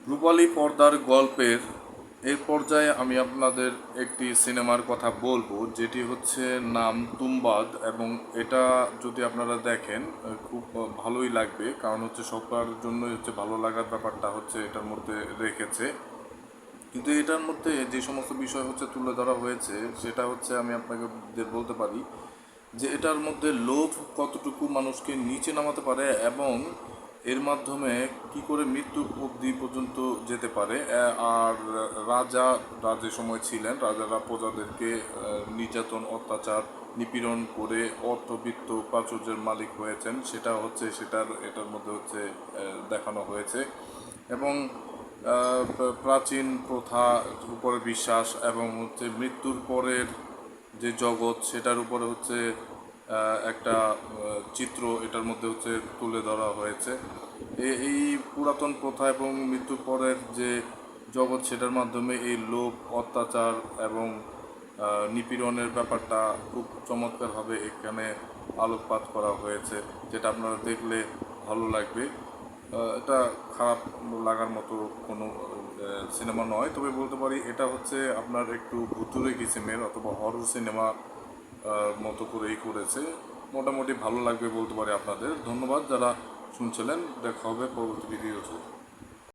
রূপালী পর্দার গল্পের এই পর্যায়ে আমি আপনাদের একটি সিনেমার কথা বলবো, যেটি হচ্ছে নাম তুম্বাদ। এবং এটা যদি আপনারা দেখেন খুব ভালোই লাগবে, কারণ হচ্ছে সবার জন্যই হচ্ছে ভালো লাগার ব্যাপারটা হচ্ছে এটার মধ্যে রেখেছে। কিন্তু এটার মধ্যে যে সমস্ত বিষয় হচ্ছে তুলে ধরা হয়েছে সেটা হচ্ছে আমি আপনাকে বলতে পারি যে এটার মধ্যে লোভ কতটুকু মানুষকে নিচে নামাতে পারে এবং এর মাধ্যমে কি করে মৃত্যু অবধি পর্যন্ত যেতে পারে। আর রাজা যে সময় ছিলেন, রাজারা প্রজাদেরকে নির্যাতন, অত্যাচার, নিপীড়ন করে অর্থবিত্ত প্রাচুর্যের মালিক হয়েছেন, সেটা হচ্ছে এটার মধ্যে হচ্ছে দেখানো হয়েছে। এবং প্রাচীন প্রথা উপরে বিশ্বাস এবং হচ্ছে মৃত্যুর পরের যে জগৎ সেটার উপরে হচ্ছে একটা চিত্র এটার মধ্যে হচ্ছে তুলে ধরা হয়েছে। এই পুরাতন প্রথা এবং মৃত্যুর পরের যে জগৎ সেটার মাধ্যমে এই লোভ, অত্যাচার এবং নিপীড়নের ব্যাপারটা খুব চমৎকারভাবে এখানে আলোকপাত করা হয়েছে, যেটা আপনারা দেখলে ভালো লাগবে। এটা খারাপ লাগার মতো কোনো সিনেমা নয়, তবে বলতে পারি এটা হচ্ছে আপনার একটু ভুতুড়ে কিসিমের অথবা হরর সিনেমা মতো করেই করেছে। মোটামুটি ভালো লাগবে বলতে পারি আপনাদের। ধন্যবাদ যারা শুনছিলেন। দেখা হবে পরবর্তী ভিডিওতে।